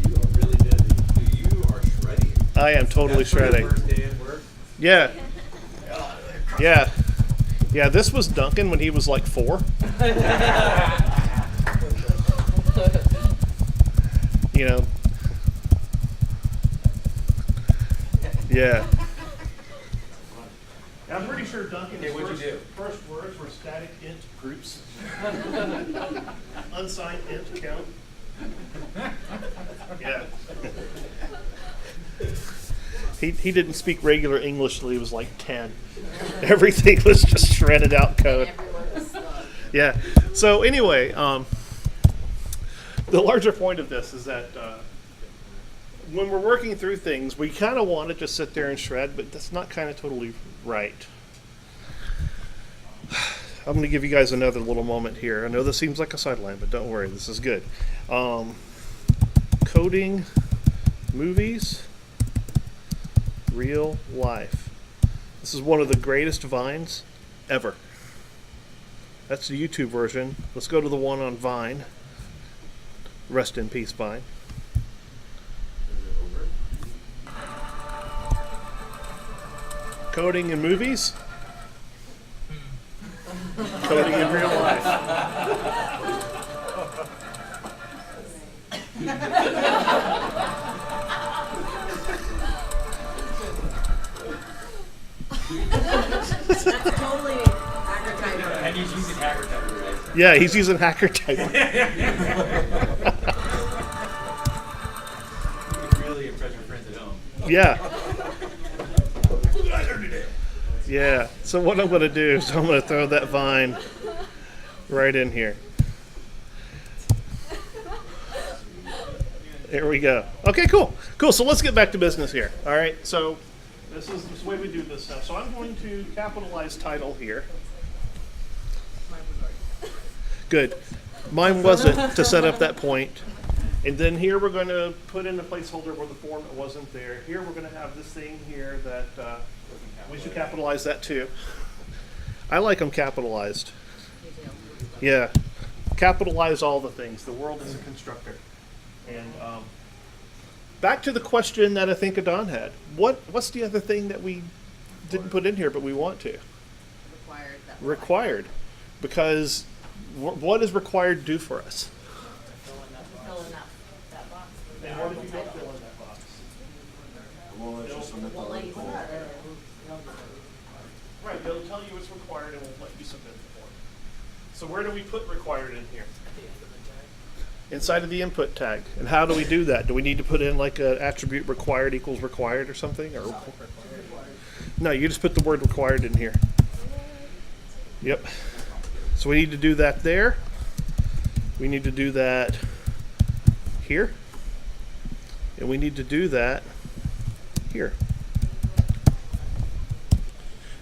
You are really busy. You are shredding. I am totally That's for your shredding. First day at work. Yeah. Yeah. Yeah, this was Duncan when he was like 4. You know. Yeah. I'm pretty sure Duncan's Okay, what'd you do? first words were static int groups. Unsigned int count. Yeah. He didn't speak regular English till he was like 10. Everything was just shredded out code. Yeah. So anyway, the larger point of this is that when we're working through things, we kind of want to just sit there and shred, but that's not kind of totally right. I'm going to give you guys another little moment here. I know this seems like a sideline, but don't worry, this is good. Coding movies, real life. This is one of the greatest vines ever. That's the YouTube version. Let's go to the one on Vine. Rest in peace, Vine. Coding in movies. Coding in real life. That's totally advertising. And he's using hacker typer, right? Yeah, he's using Hacker Type. You can really impress your friends at home. Yeah. Yeah. So what I'm going to do is I'm going to throw that Vine right in here. There we go. Okay, cool. Cool. So let's get back to business here. All right. So this is the way we do this stuff. So I'm going to capitalize title here. Good. Mine wasn't to set up that point. And then here we're going to put in a placeholder where the form wasn't there. Here we're going to have this thing here that we should capitalize that too. I like them capitalized. Yeah. Capitalize all the things. The world is a constructor. And back to the question that I think Adon had. What's the other thing that we didn't put in here but we want to? Required. That Required. Because what does required do for us? Fill in that box. with And the what if you don't advertising. fill in that box? well, let's just submit the Well, like you code. said, Right, it'll tell you it's required and won't let you submit the form. So where do we put required in here? Inside of the input tag. And how do we do that? Do we need to put in like an attribute required equals required or something? Or no, you just put the word required in here. Yep. So we need to do that there. We need to do that here. And we need to do that here.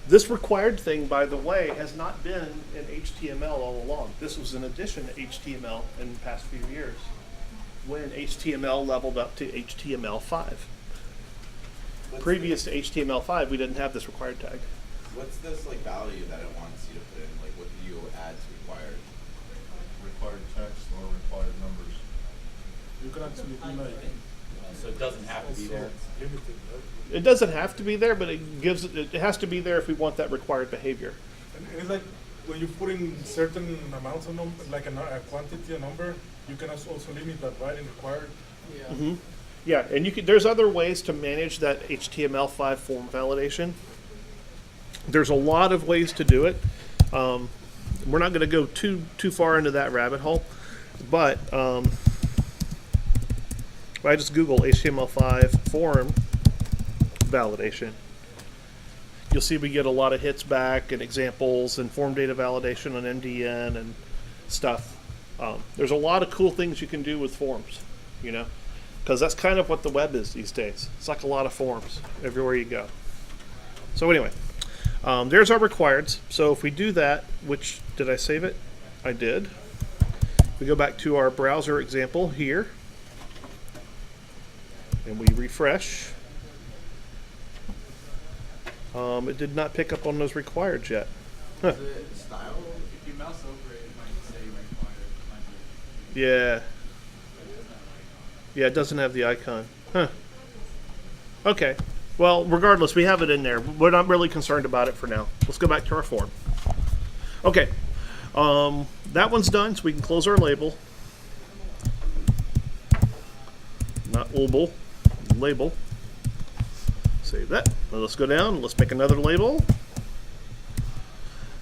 This required thing, by the way, has not been in HTML all along. This was an addition to HTML in the past few years when HTML leveled up to HTML5. Previous to HTML5, we didn't have this required tag. What's this like value that it wants you to put in? Like, what do you add to required? Required text or required numbers. You can actually So it doesn't have to be there. limited, right? It doesn't have to be there, but it has to be there if we want that required behavior. And it's like when you put in certain amounts of like a quantity, a number, you can also limit that, right, and require. Yeah. Hmm. Yeah, and you could. There's other ways to manage that HTML5 form validation. There's a lot of ways to do it. We're not going to go too far into that rabbit hole, but if I just Google HTML5 form validation, you'll see we get a lot of hits back and examples and form data validation on MDN and stuff. There's a lot of cool things you can do with forms, you know, because that's kind of what the web is these days. It's like a lot of forms everywhere you go. So anyway, there's our requireds. So if we do that, which, did I save it? I did. We go back to our browser example here, and we refresh. It did not pick up on those required yet. Huh. Is it style? If you mouse over it, it might say required. It might be- Yeah. but it doesn't have an icon. Yeah, it doesn't have the icon. Huh. Okay. Well, regardless, we have it in there. We're not really concerned about it for now. Let's go back to our form. Okay. That one's done, so we can close our label. Not label. Label. Save that. Now let's go down. Let's make another label.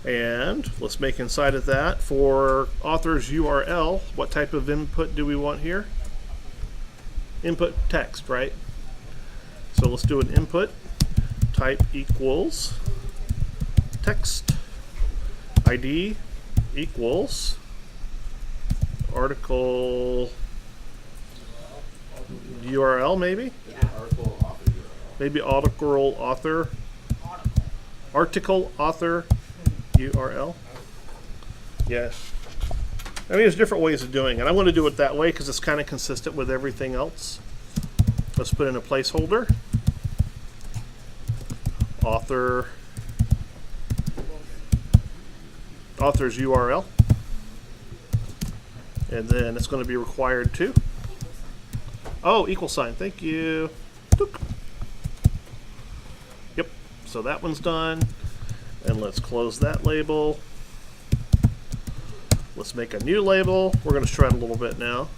And let's make inside of that for author's URL, what type of input do we want here? Input text, right? So let's do an input type equals text ID equals article URL, maybe? Article author URL. Maybe article author URL. Yes. I mean, there's different ways of doing it. I want to do it that way because it's kind of consistent with everything else. Let's put in a placeholder. Author's URL. And then it's going to be required too. Oh, equal sign. Thank you. Took. Yep. So that one's done. And let's close that label. Let's make a new label. We're going to shred a little bit now.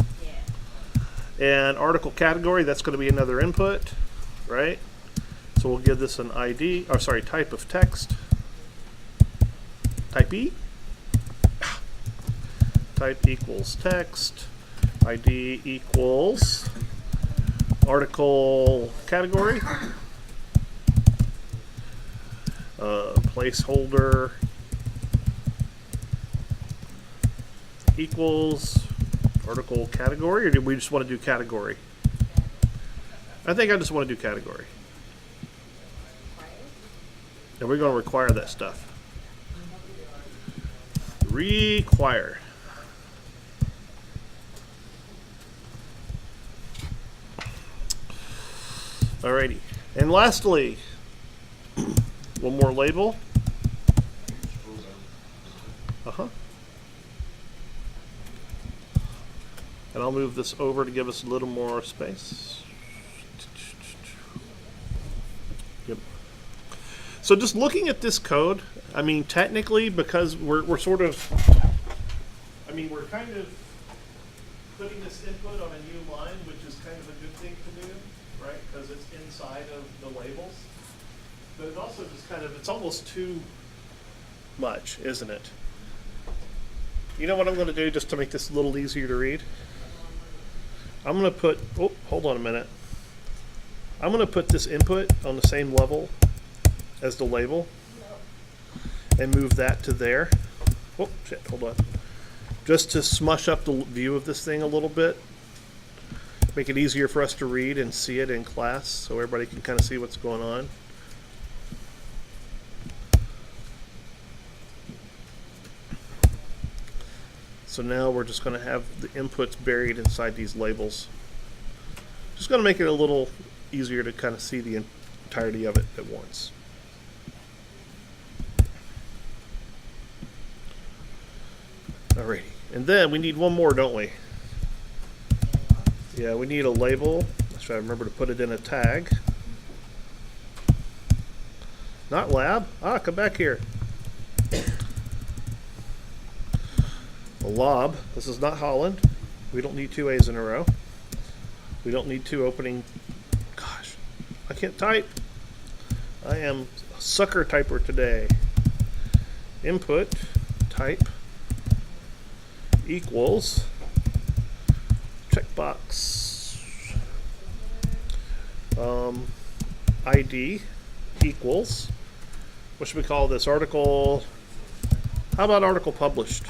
And article category, that's going to be another input, right? So we'll give this an ID, or sorry, type of text. Type E. Type equals text. ID equals article category. Placeholder equals article category, or do we just want to do category? I think I just want to do category. And we're going to require that stuff. Require. Alrighty. And lastly, one more label. Uh-huh. And I'll move this over to give us a little more space. Yep. So just looking at this code, I mean, technically, because we're sort of, I mean, we're kind of putting this input on a new line, which is kind of a good thing to do, right? Because it's inside of the labels. But it also just kind of, it's almost too much, isn't it? You know what I'm going to do just to make this a little easier to read? I'm going to put, oh, hold on a minute. I'm going to put this input on the same level as the label and move that to there. Oh, shit, hold on. Just to smush up the view of this thing a little bit. Make it easier for us to read and see it in class so everybody can kind of see what's going on. So now we're just going to have the inputs buried inside these labels. Just going to make it a little easier to kind of see the entirety of it at once. Alrighty, and then we need one more, don't we? Yeah, we need a label. Let's try to remember to put it in a tag. Not lab. Ah, come back here. a lob. This is not Holland. We don't need two A's in a row. We don't need two opening. Gosh, I can't type. I am a sucker typer today. Input type equals checkbox ID equals, what should we call this? Article, how about article published?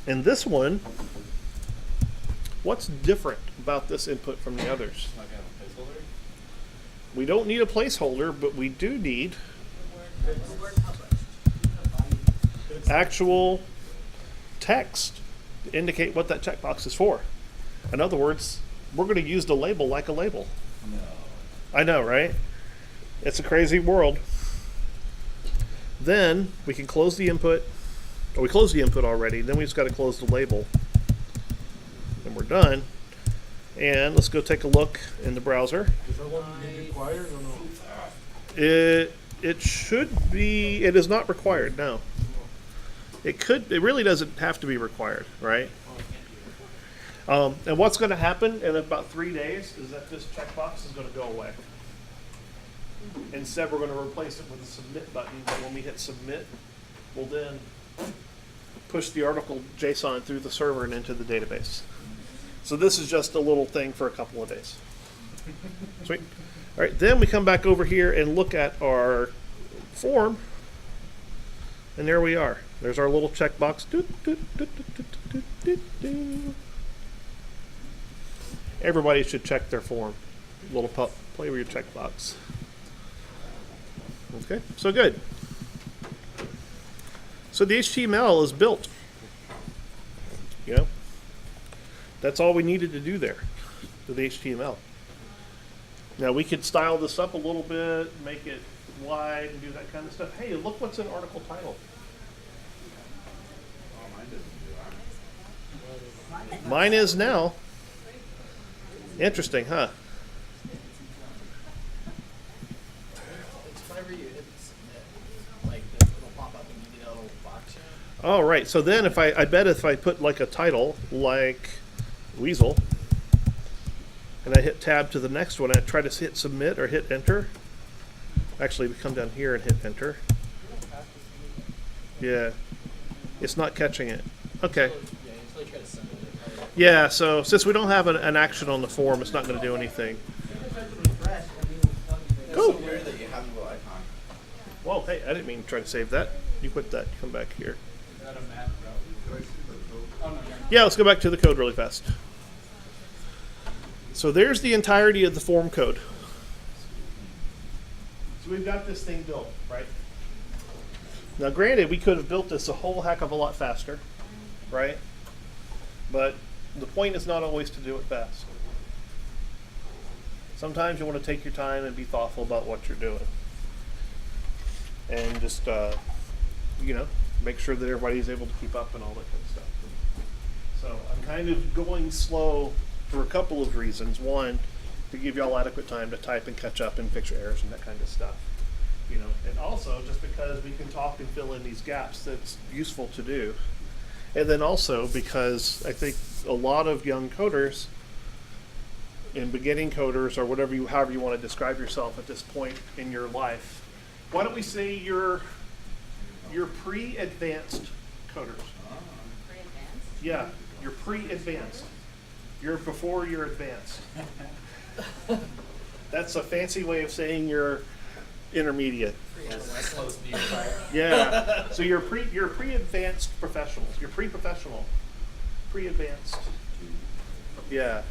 And this one, what's different about this input from the others? Not gonna have a placeholder? We don't need a placeholder, but we do need The word published. actual text to indicate what that checkbox is for. In other words, we're going to use the label like a label. No. I know, right? It's a crazy world. Then we can close the input, or we closed the input already, then we just got to close the label. And we're done. And let's go take a look in the browser. Is that one required or no? It should be, it is not required, no. It really doesn't have to be required, right? And what's going to happen in about 3 days is that this checkbox is going to go away. Instead, we're going to replace it with a submit button. But when we hit submit, we'll then push the article JSON through the server and into the database. So this is just a little thing for a couple of days. Sweet. All right, then we come back over here and look at our form. And there we are. There's our little checkbox. Everybody should check their form. Little play with your checkbox. Okay, so good. So the HTML is built. You know, that's all we needed to do there with the HTML. Now we could style this up a little bit, make it wide, and do that kind of stuff. Hey, look what's in article title. Oh, mine doesn't do that. Mine is now. Interesting, huh? It's whenever you hit submit, like it'll pop up and you get a little box. All right. So then, I bet if I put like a title like Weasel, and I hit tab to the next one, I try to hit submit or hit enter. Actually, we come down here and hit enter. Yeah, it's not catching it. Okay. Yeah, until you try to send it. Yeah. So since we don't have an action on the form, it's not going to do anything. Refresh, and we will tell you that. It's Cool. so weird that you have a little icon. Whoa. Hey, I didn't mean to try to save that. You quit that. Come back here. Is that a map route? Can I see the code? Oh, no, you're Yeah, let's go back to the code really fast. So there's the entirety of the form code. So we've got this thing built, right? Now granted, we could have built this a whole heck of a lot faster, right? But the point is not always to do it fast. Sometimes you want to take your time and be thoughtful about what you're doing. And just, you know, make sure that everybody's able to keep up and all that kind of stuff. So I'm kind of going slow for a couple of reasons. One, to give y'all adequate time to type and catch up and fix your errors and that kind of stuff. You know, and also just because we can talk and fill in these gaps, that's useful to do. And then also because I think a lot of young coders and beginning coders or however you want to describe yourself at this point in your life, why don't we say you're pre-advanced coders? Pre-advanced? Yeah, you're pre-advanced. You're before you're advanced. That's a fancy way of saying you're intermediate. West Coast New Fire. Yeah. So you're pre-advanced professionals. You're pre-professional. Pre-advanced. Yeah.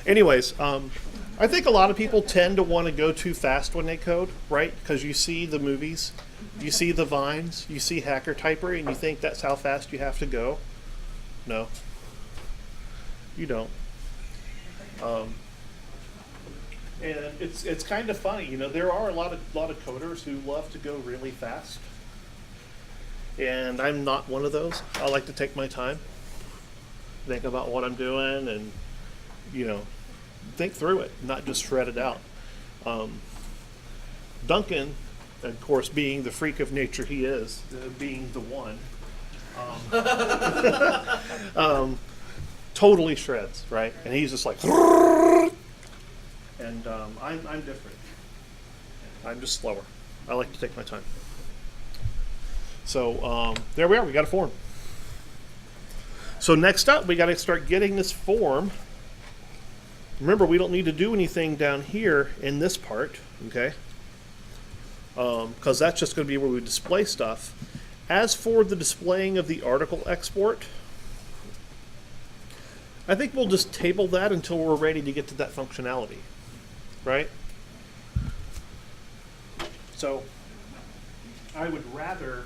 Anyways, I think a lot of people tend to want to go too fast when they code, right? Because you see the movies, you see the vines, you see Hacker Typer, and you think that's how fast you have to go. No. You don't. And it's kind of funny, you know. There are a lot of coders who love to go really fast, and I'm not one of those. I like to take my time, think about what I'm doing, and you know, think through it, not just shred it out. Duncan, of course, being the freak of nature he is, being the one, totally shreds, right? And he's just like, and I'm different. I'm just slower. I like to take my time. So there we are. We got a form. So next up, we got to start getting this form. Remember, we don't need to do anything down here in this part, okay? Because that's just going to be where we display stuff. As for the displaying of the article export, I think we'll just table that until we're ready to get to that functionality, right? So I would rather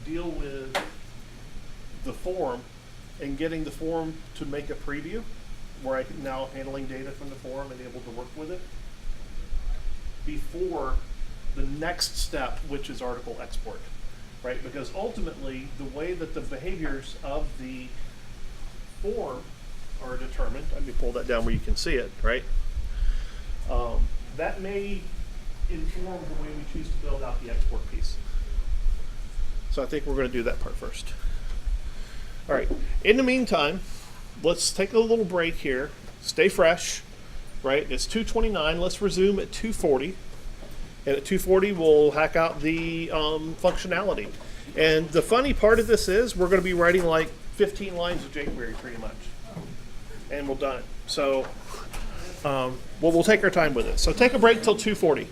deal with the form and getting the form to make a preview where I can now handling data from the form and able to work with it before the next step, which is article export, right? Because ultimately the way that the behaviors of the form are determined, let me pull that down where you can see it, right? That may inform the way we choose to build out the export piece. So I think we're going to do that part first. All right. In the meantime, let's take a little break here. Stay fresh, right? It's 2:29. Let's resume at 2:40. And at 2:40, we'll hack out the functionality. And the funny part of this is we're going to be writing like 15 lines of jQuery pretty much. And we're done. So we'll take our time with it. So take a break till 2:40.